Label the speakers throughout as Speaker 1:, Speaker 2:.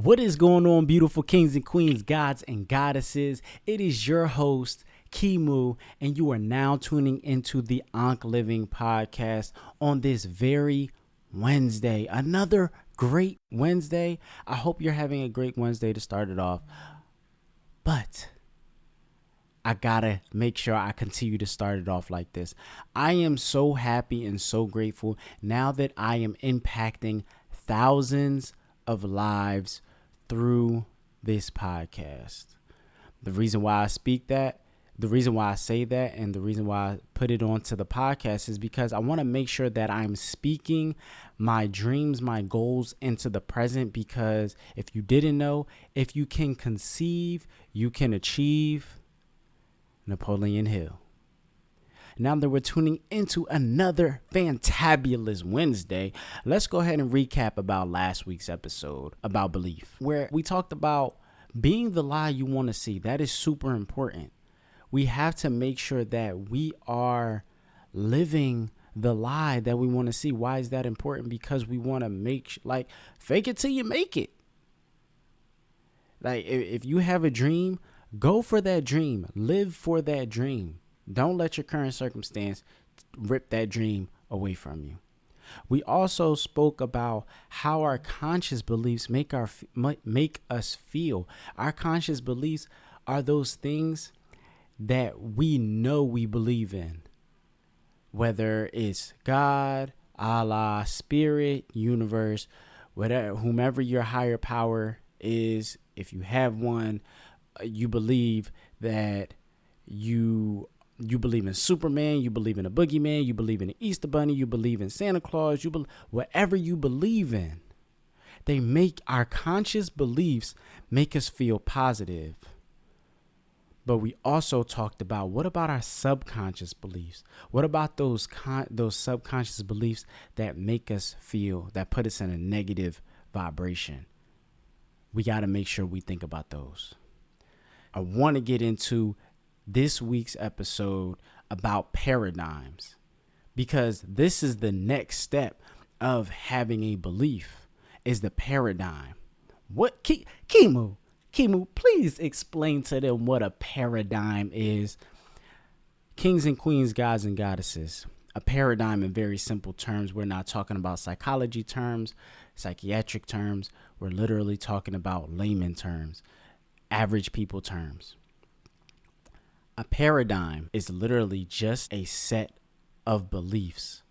Speaker 1: What is going on, beautiful kings and queens, gods and goddesses? It is your host, KiMu, and you are now tuning into the Ankh Living podcast on this very Wednesday. Another great Wednesday. I hope you're having a great Wednesday to start it off. But I gotta make sure I continue to start it off like this. I am so happy and so grateful now that I am impacting thousands of lives through this podcast. The reason why I speak that, the reason why I say that, and the reason why I put it onto the podcast is because I want to make sure that I'm speaking my dreams, my goals into the present. Because if you didn't know, if you can conceive, you can achieve. Napoleon Hill. Now that we're tuning into another fantabulous Wednesday, let's go ahead and recap about last week's episode about belief, where we talked about being the lie you want to see. That is super important. We have to make sure that we are living the lie that we want to see. Why is that important? Because we want to make fake it till you make it. Like if you have a dream, go for that dream. Live for that dream. Don't let your current circumstance rip that dream away from you. We also spoke about how our conscious beliefs make us feel. Our conscious beliefs are those things that we know we believe in, whether it's God, Allah, spirit, universe, whatever, whomever your higher power is. If you have one, you believe that you believe in Superman, you believe in a boogeyman, you believe in the Easter Bunny, you believe in Santa Claus, whatever you believe in, they make our conscious beliefs make us feel positive. But we also talked about, what about our subconscious beliefs? What about those subconscious beliefs that make us feel, that put us in a negative vibration? We got to make sure we think about those. I want to get into this week's episode about paradigms, because this is the next step of having a belief, is the paradigm. What KiMu, please explain to them what a paradigm is. Kings and queens, gods and goddesses. A paradigm, in very simple terms, we're not talking about psychology terms, psychiatric terms. We're literally talking about layman terms, average people terms. A paradigm is literally just a set of beliefs.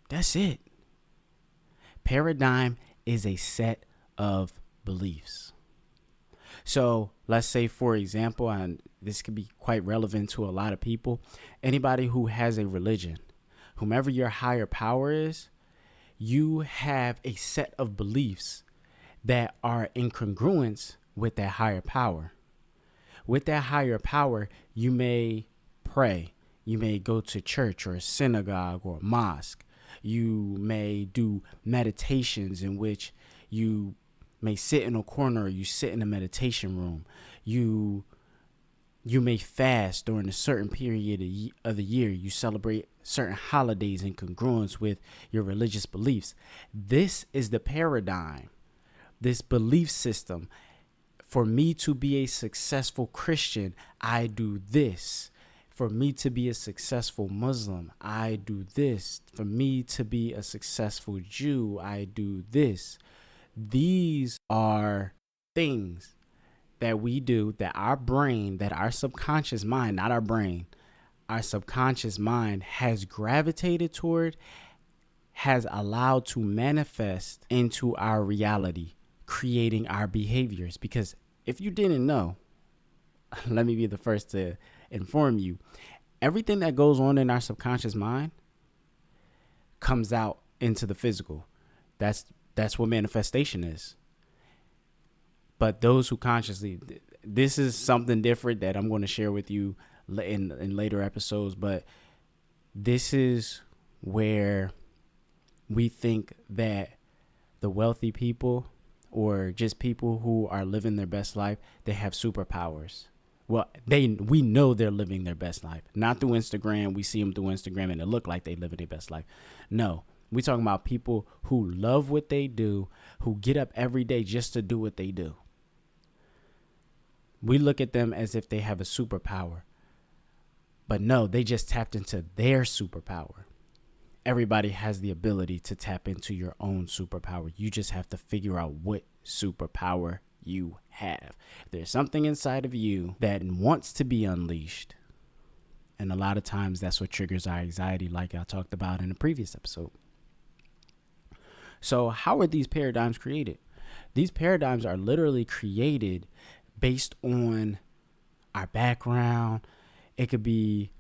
Speaker 1: That's it. Paradigm is a set of beliefs. So let's say, for example, and this could be quite relevant to a lot of people, anybody who has a religion, whomever your higher power is, you have a set of beliefs that are in congruence with that higher power. With that higher power, you may pray. You may go to church or a synagogue or a mosque. You may do meditations in which you may sit in a corner, or you sit in a meditation room. You may fast during a certain period of the year. You celebrate certain holidays in congruence with your religious beliefs. This is the paradigm, this belief system. For me to be a successful Christian, I do this. For me to be a successful Muslim, I do this. For me to be a successful Jew, I do this. These are things that we do, that our brain, that our subconscious mind, not our brain, our subconscious mind has gravitated toward, has allowed to manifest into our reality, creating our behaviors. Because if you didn't know, let me be the first to inform you, everything that goes on in our subconscious mind comes out into the physical. That's what manifestation is. But those who consciously, this is something different that I'm going to share with you in later episodes, but this is where we think that the wealthy people, or just people who are living their best life, they have superpowers. Well, we know they're living their best life. Not through Instagram. We see them through Instagram and it look like they living their best life. No, We talking about people who love what they do, who get up every day just to do what they do. We look at them as if they have a superpower. But no, they just tapped into their superpower. Everybody has the ability to tap into your own superpower. You just have to figure out what superpower you have. There's something inside of you that wants to be unleashed. And a lot of times that's what triggers our anxiety, like I talked about in a previous episode. So how are these paradigms created? These paradigms are literally created based on our background. It could be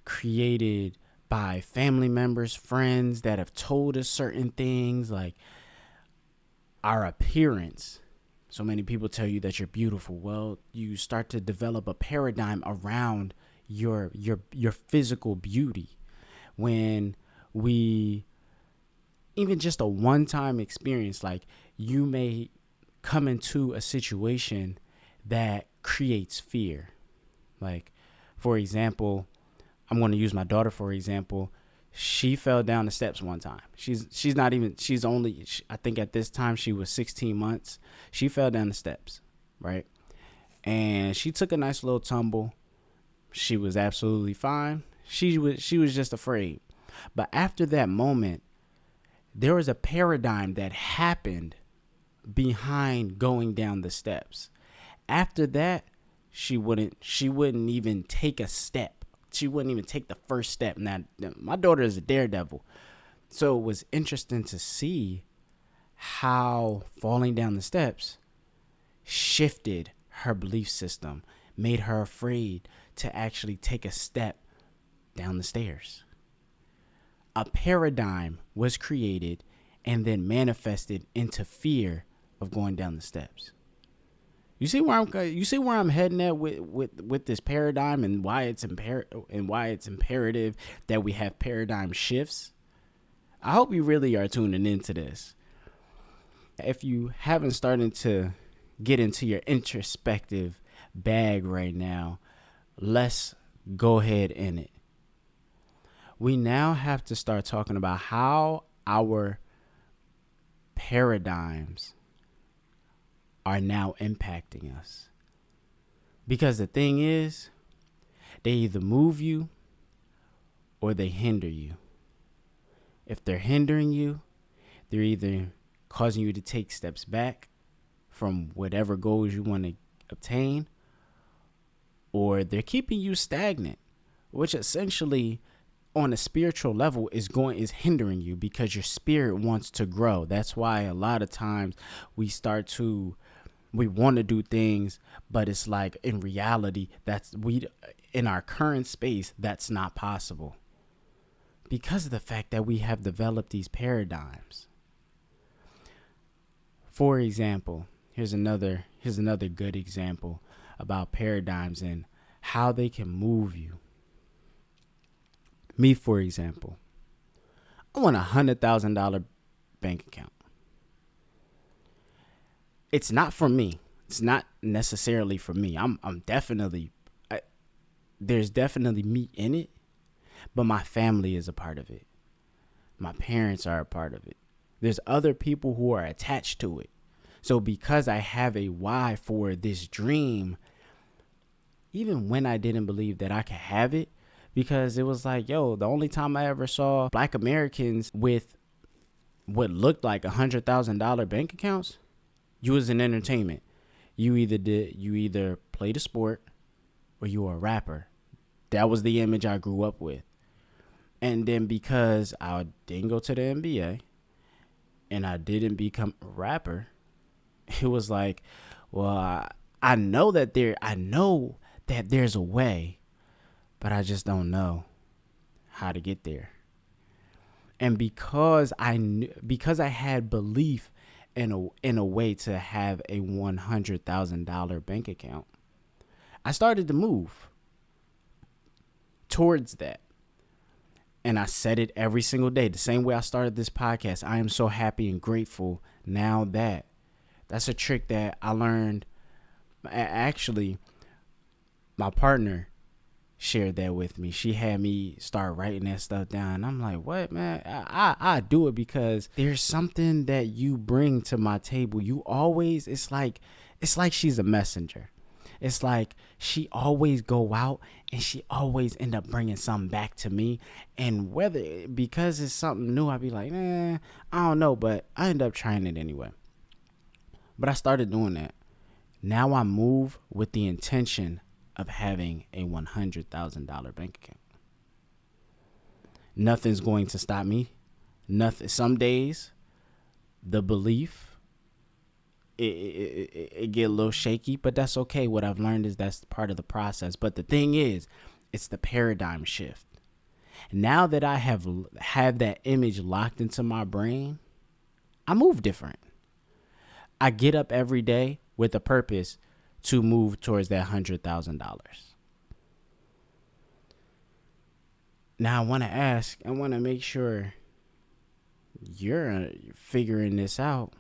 Speaker 1: created by family members, friends that have told us certain things, like our appearance. So many people tell you that you're beautiful. Well, you start to develop a paradigm around your physical beauty. When we, even just a one-time experience, like you may come into a situation that creates fear. Like, for example, I'm going to use my daughter for example. She fell down the steps one time. I think at this time she was 16 months. She fell down the steps, right? And she took a nice little tumble. She was absolutely fine. She was just afraid. But after that moment, there was a paradigm that happened behind going down the steps. After that, she wouldn't even take a step. She wouldn't even take the first step. Now, my daughter is a daredevil. So it was interesting to see how falling down the steps shifted her belief system, made her afraid to actually take a step down the stairs. A paradigm was created and then manifested into fear of going down the steps. You see where I'm heading at with this paradigm, and why it's imperative that we have paradigm shifts. I hope you really are tuning into this. If you haven't started to get into your introspective bag right now, let's go ahead in it. We now have to start talking about how our paradigms are now impacting us. Because the thing is, they either move you or they hinder you. If they're hindering you, they're either causing you to take steps back from whatever goals you want to obtain, or they're keeping you stagnant, which essentially on a spiritual level is hindering you because your spirit wants to grow. That's why a lot of times we want to do things, but it's like in reality in our current space, that's not possible because of the fact that we have developed these paradigms. For example, here's another good example about paradigms and how they can move you. Me, for example, I want $100,000 bank account. It's not for me. It's not necessarily for me. There's definitely me in it, but my family is a part of it. My parents are a part of it. There's other people who are attached to it. So because I have a why for this dream, even when I didn't believe that I could have it, because it was like, the only time I ever saw Black Americans with what looked like $100,000 bank accounts, you was in entertainment. You either played a sport or you were a rapper. That was the image I grew up with. And then because I didn't go to the NBA and I didn't become a rapper, it was like, well, I know that there's a way, but I just don't know how to get there. And because I had belief in a way to have a $100,000 bank account, I started to move towards that. And I said it every single day. The same way I started this podcast. I am so happy and grateful now that that's a trick that I learned. Actually, my partner, shared that with me. She had me start writing that stuff down. I'm like, what, man? I do it because there's something that you bring to my table. You always, it's like she's a messenger. It's like she always go out and she always end up bringing something back to me. And whether, because it's something new, I'd be like, I don't know, but I end up trying it anyway. But I started doing that. Now I move with the intention of having a $100,000 bank account. Nothing's going to stop me. Nothing. Some days, the belief, it get a little shaky, but that's okay. What I've learned is that's part of the process. But the thing is, it's the paradigm shift. Now that I have that image locked into my brain, I move different. I get up every day with a purpose to move towards that $100,000. Now I want to make sure you're figuring this out.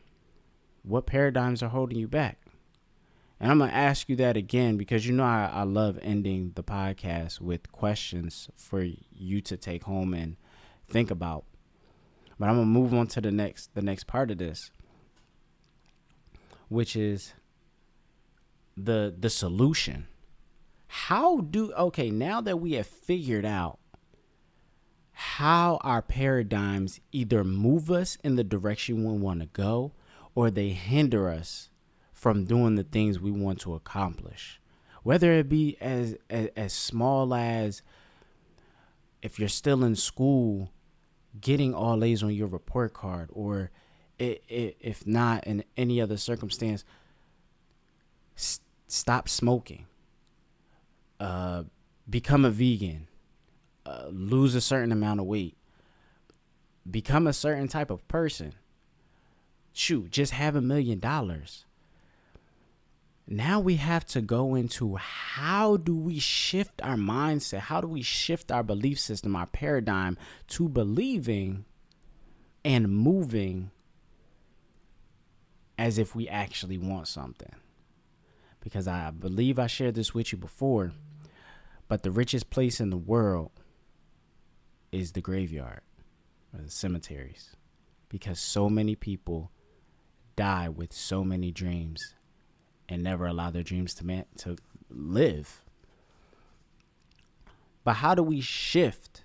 Speaker 1: What paradigms are holding you back? And I'm going to ask you that again because I love ending the podcast with questions for you to take home and think about. But I'm going to move on to the next part of this, which is the solution. Now that we have figured out how our paradigms either move us in the direction we want to go or they hinder us from doing the things we want to accomplish. Whether it be as small as, if you're still in school, getting all A's on your report card, or if not in any other circumstance, stop smoking, become a vegan, lose a certain amount of weight, become a certain type of person. Shoot, just have $1 million. Now we have to go into, how do we shift our mindset? How do we shift our belief system, our paradigm, to believing and moving as if we actually want something? Because I believe I shared this with you before, but the richest place in the world is the graveyard or the cemeteries, because so many people die with so many dreams and never allow their dreams to live. But how do we shift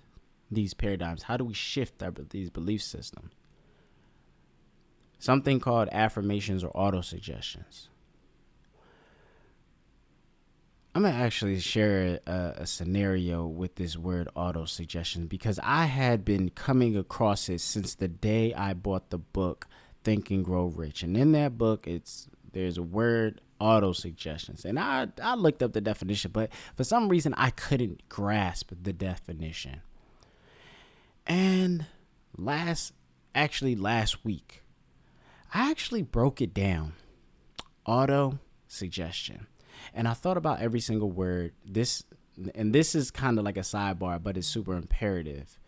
Speaker 1: these paradigms? How do we shift these belief systems? Something called affirmations or auto-suggestions. I'm going to actually share a scenario with this word auto-suggestion, because I had been coming across it since the day I bought the book Think and Grow Rich. And in that book, there's a word, auto-suggestions. And I looked up the definition, but for some reason I couldn't grasp the definition. And last week, I actually broke it down. Auto-suggestion. And I thought about every single word. This is kind of like a sidebar, but it's super imperative,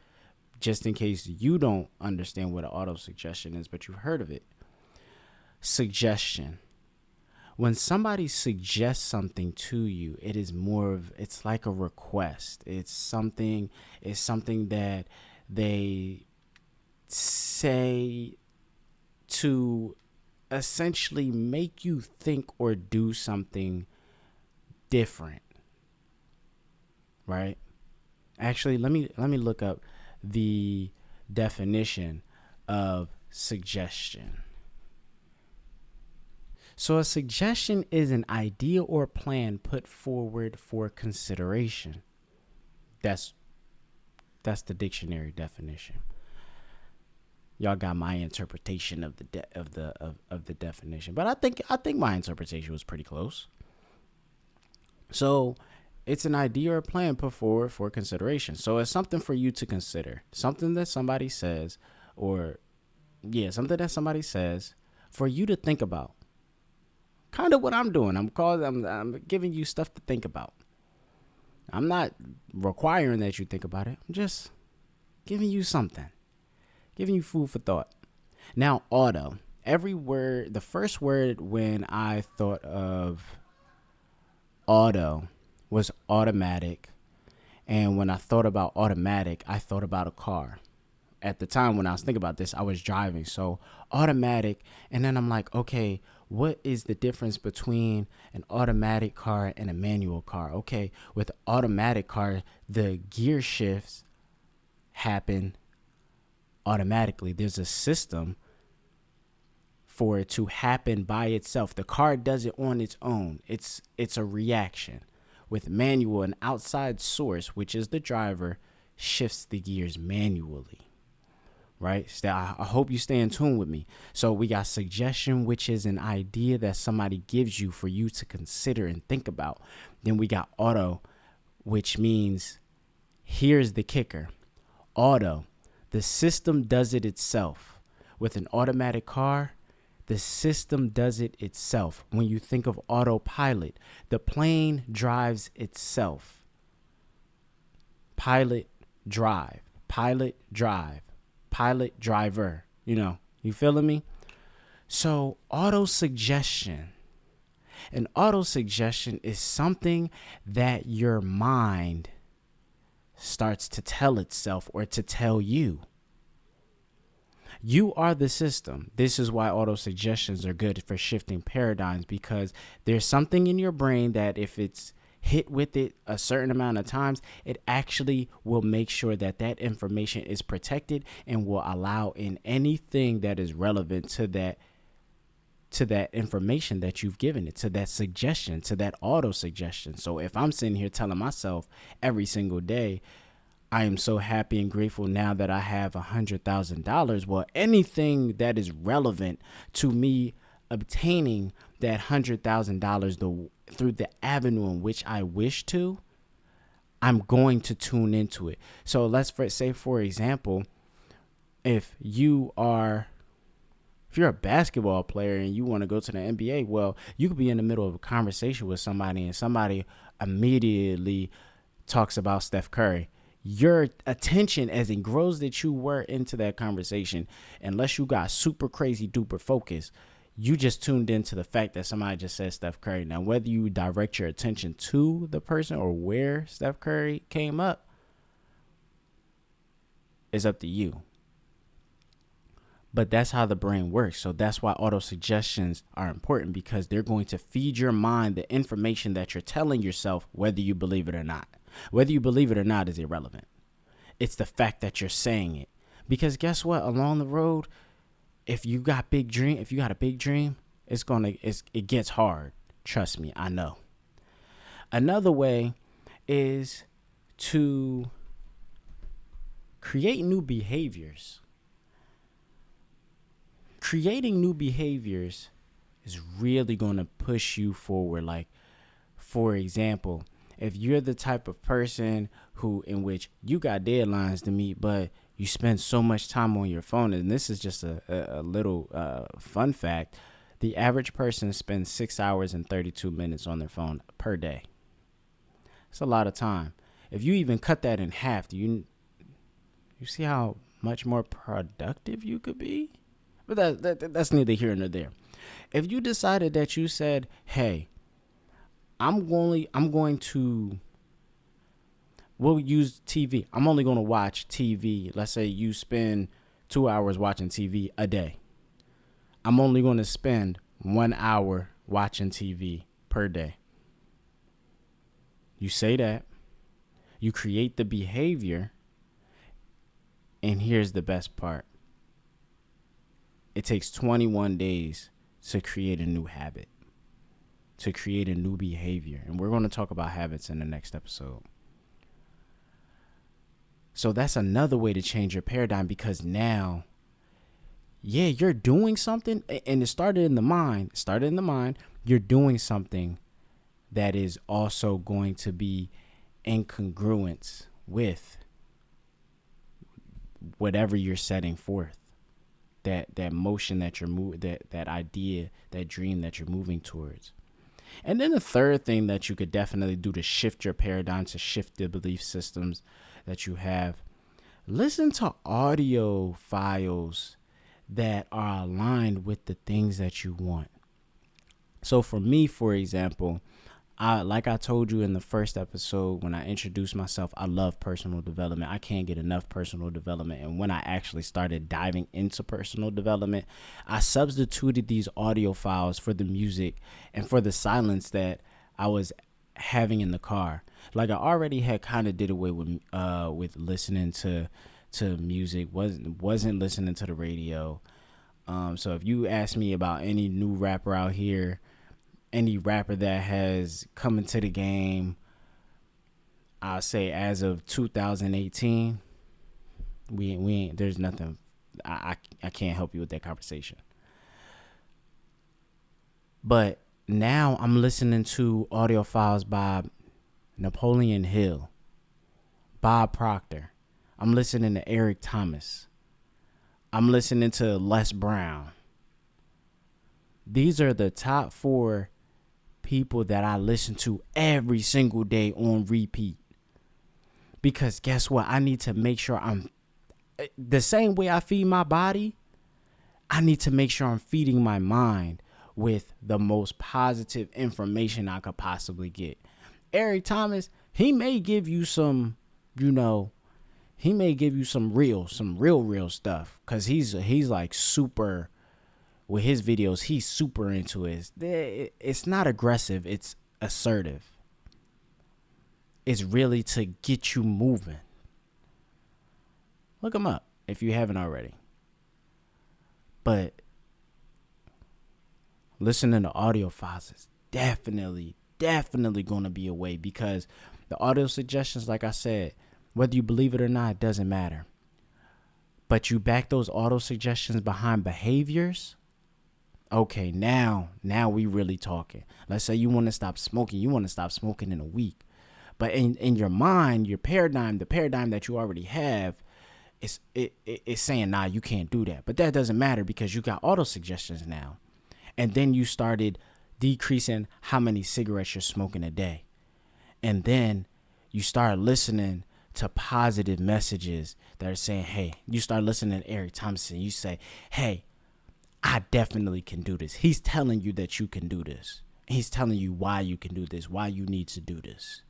Speaker 1: just in case you don't understand what an auto-suggestion is, but you've heard of it. Suggestion. When somebody suggests something to you, it is it's like a request. It's something that they say to essentially make you think or do something different. Right? Actually, let me look up the definition of suggestion. So a suggestion is an idea or plan put forward for consideration. That's the dictionary definition. Y'all got my interpretation of the definition, but I think my interpretation was pretty close. So it's an idea or plan put forward for consideration. So it's something for you to consider, something that somebody says, for you to think about. Kind of what I'm doing. I'm giving you stuff to think about. I'm not requiring that you think about it. I'm just giving you something, giving you food for thought. Now, auto. Every word, the first word when I thought of auto was automatic, And when I thought about automatic, I thought about a car. At the time when I was thinking about this, I was driving. So automatic. And then I'm like, okay, what is the difference between an automatic car and a manual car? Okay, with automatic car, the gear shifts happen automatically. There's a system for it to happen by itself. The car does it on its own. It's a reaction. With manual, an outside source, which is the driver, shifts the gears manually. Right? So I hope you stay in tune with me. So we got suggestion, which is an idea that somebody gives you for you to consider and think about. Then we got auto, which means here's the kicker. Auto, the system does it itself. With an automatic car, the system does it itself. When you think of autopilot, the plane drives itself. Pilot, drive. Pilot, drive. Pilot, driver. You feeling me? So auto suggestion. An auto suggestion is something that your mind starts to tell itself or to tell you. You are the system. This is why auto suggestions are good for shifting paradigms, because there's something in your brain that if it's hit with it a certain amount of times, it actually will make sure that that information is protected and will allow in anything that is relevant to that information that you've given it, to that suggestion, to that auto suggestion. So if I'm sitting here telling myself every single day, I am so happy and grateful now that I have $100,000. Well, anything that is relevant to me obtaining that $100,000 through the avenue in which I wish to, I'm going to tune into it. So let's say, for example, if you're a basketball player and you want to go to the NBA, well, you could be in the middle of a conversation with somebody and somebody immediately talks about Steph Curry. Your attention, as engrossed that you were into that conversation, unless you got super crazy duper focus, you just tuned into the fact that somebody just said Steph Curry. Now, whether you direct your attention to the person or where Steph Curry came up is up to you. But that's how the brain works. So that's why auto suggestions are important, because they're going to feed your mind the information that you're telling yourself, whether you believe it or not. Whether you believe it or not is irrelevant. It's the fact that you're saying it. Because guess what? Along the road, if you got a big dream, it gets hard. Trust me, I know. Another way is to create new behaviors. Creating new behaviors is really going to push you forward. Like, for example, if you're the type of person in which you got deadlines to meet, but you spend so much time on your phone, and this is just a little fun fact, the average person spends 6 hours and 32 minutes on their phone per day. It's a lot of time. If you even cut that in half, do you see how much more productive you could be? But that's neither here nor there. If you decided that you said, hey, we'll use TV. I'm only going to watch TV. Let's say you spend 2 hours watching TV a day. I'm only going to spend 1 hour watching TV per day. You say that. You create the behavior. And here's the best part. It takes 21 days to create a new habit, to create a new behavior. And we're going to talk about habits in the next episode. So that's another way to change your paradigm, because now, you're doing something, and it started in the mind. You're doing something that is also going to be in congruence with whatever you're setting forth. That motion that you're moving, that idea, that dream that you're moving towards. And then the third thing that you could definitely do to shift your paradigm, to shift the belief systems that you have, listen to audio files that are aligned with the things that you want. So for me, for example, like I told you in the first episode when I introduced myself, I love personal development. I can't get enough personal development. And when I actually started diving into personal development, I substituted these audio files for the music and for the silence that I was having in the car. Like I already had kind of did away with listening to music, wasn't listening to the radio. So if you ask me about any new rapper out here, any rapper that has come into the game, I'll say as of 2018, we ain't, there's nothing. I can't help you with that conversation. But now I'm listening to audio files by Napoleon Hill, Bob Proctor. I'm listening to Eric Thomas. I'm listening to Les Brown. These are the top 4 people that I listen to every single day on repeat. Because guess what? I need to make sure I'm the same way I feed my body. I need to make sure I'm feeding my mind with the most positive information I could possibly get. Eric Thomas, he may give you some, he may give you some real stuff. Cause he's like super with his videos. He's super into it. It's not aggressive. It's assertive. It's really to get you moving. Look him up if you haven't already. But listening to audio files is definitely going to be a way, because the audio suggestions, like I said, whether you believe it or not, it doesn't matter. But you back those auto suggestions behind behaviors. Okay, now we really talking. Let's say you want to stop smoking. You want to stop smoking in a week. But in your mind, your paradigm, the paradigm that you already have, it's saying, nah, you can't do that. But that doesn't matter because you got auto suggestions now. And then you started decreasing how many cigarettes you're smoking a day. And then you start listening to positive messages that are saying, hey, you start listening to Eric Thompson. You say, hey, I definitely can do this. He's telling you that you can do this. He's telling you why you can do this, why you need to do this.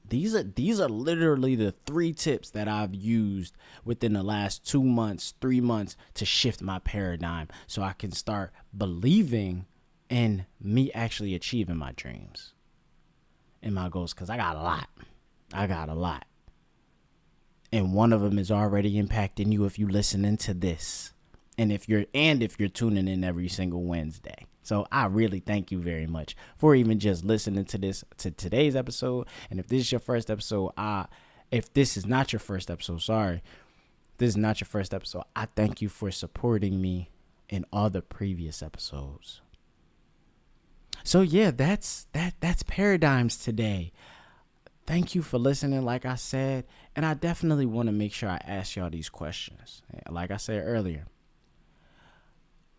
Speaker 1: These are literally the 3 tips that I've used within the last 2 months, 3 months to shift my paradigm so I can start believing in me actually achieving my dreams and my goals, because I got a lot. And one of them is already impacting you if you listening to this. And if you're tuning in every single Wednesday. So I really thank you very much for even just listening to today's episode. And if this is your first episode, this is not your first episode, I thank you for supporting me in all the previous episodes. So yeah, that's paradigms today. Thank you for listening, like I said. And I definitely want to make sure I ask y'all these questions. Like I said earlier,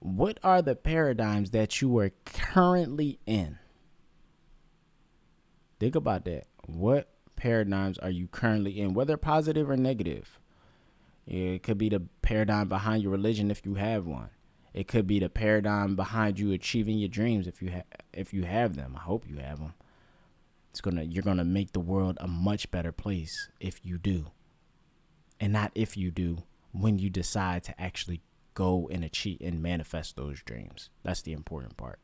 Speaker 1: what are the paradigms that you are currently in? Think about that. What paradigms are you currently in, whether positive or negative? It could be the paradigm behind your religion if you have one. It could be the paradigm behind you achieving your dreams if you have them. I hope you have them. You're gonna make the world a much better place if you do, and not if you do, when you decide to actually go and achieve and manifest those dreams. That's the important part.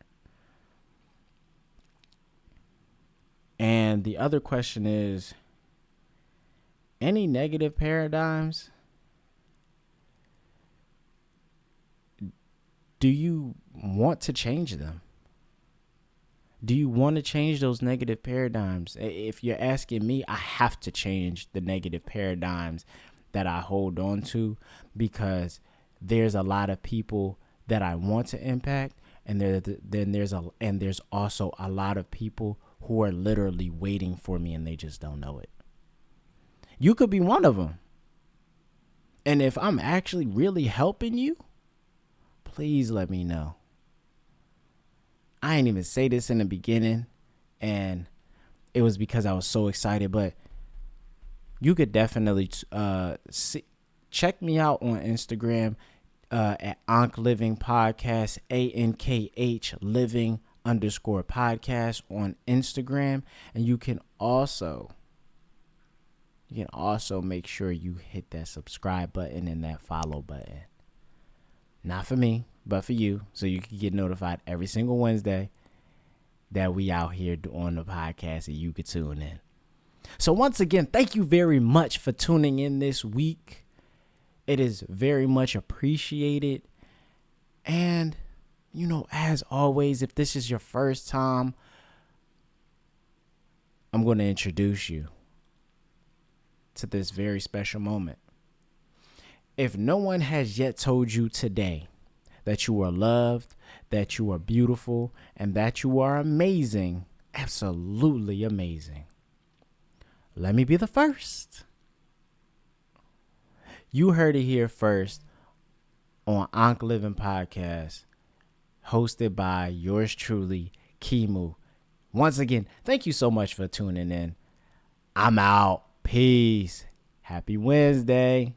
Speaker 1: And the other question is, any negative paradigms? Do you want to change them? Do you want to change those negative paradigms? If you're asking me, I have to change the negative paradigms that I hold on to, because there's a lot of people that I want to impact, and there's also a lot of people who are literally waiting for me and they just don't know it. You could be one of them. And if I'm actually really helping you, please let me know. I didn't even say this in the beginning, and it was because I was so excited, but you could definitely check me out on Instagram at Ankh Living Podcast, ANKH Living _podcast on Instagram. And you can also make sure you hit that subscribe button and that follow button. Not for me, but for you, so you can get notified every single Wednesday that we out here on the podcast and you can tune in. So once again, thank you very much for tuning in this week. It is very much appreciated. And, as always, if this is your first time, I'm going to introduce you to this very special moment. If no one has yet told you today that you are loved, that you are beautiful, and that you are amazing, absolutely amazing, let me be the first. You heard it here first on Ankh Living Podcast, hosted by yours truly, KiMu. Once again, thank you so much for tuning in. I'm out. Peace. Happy Wednesday.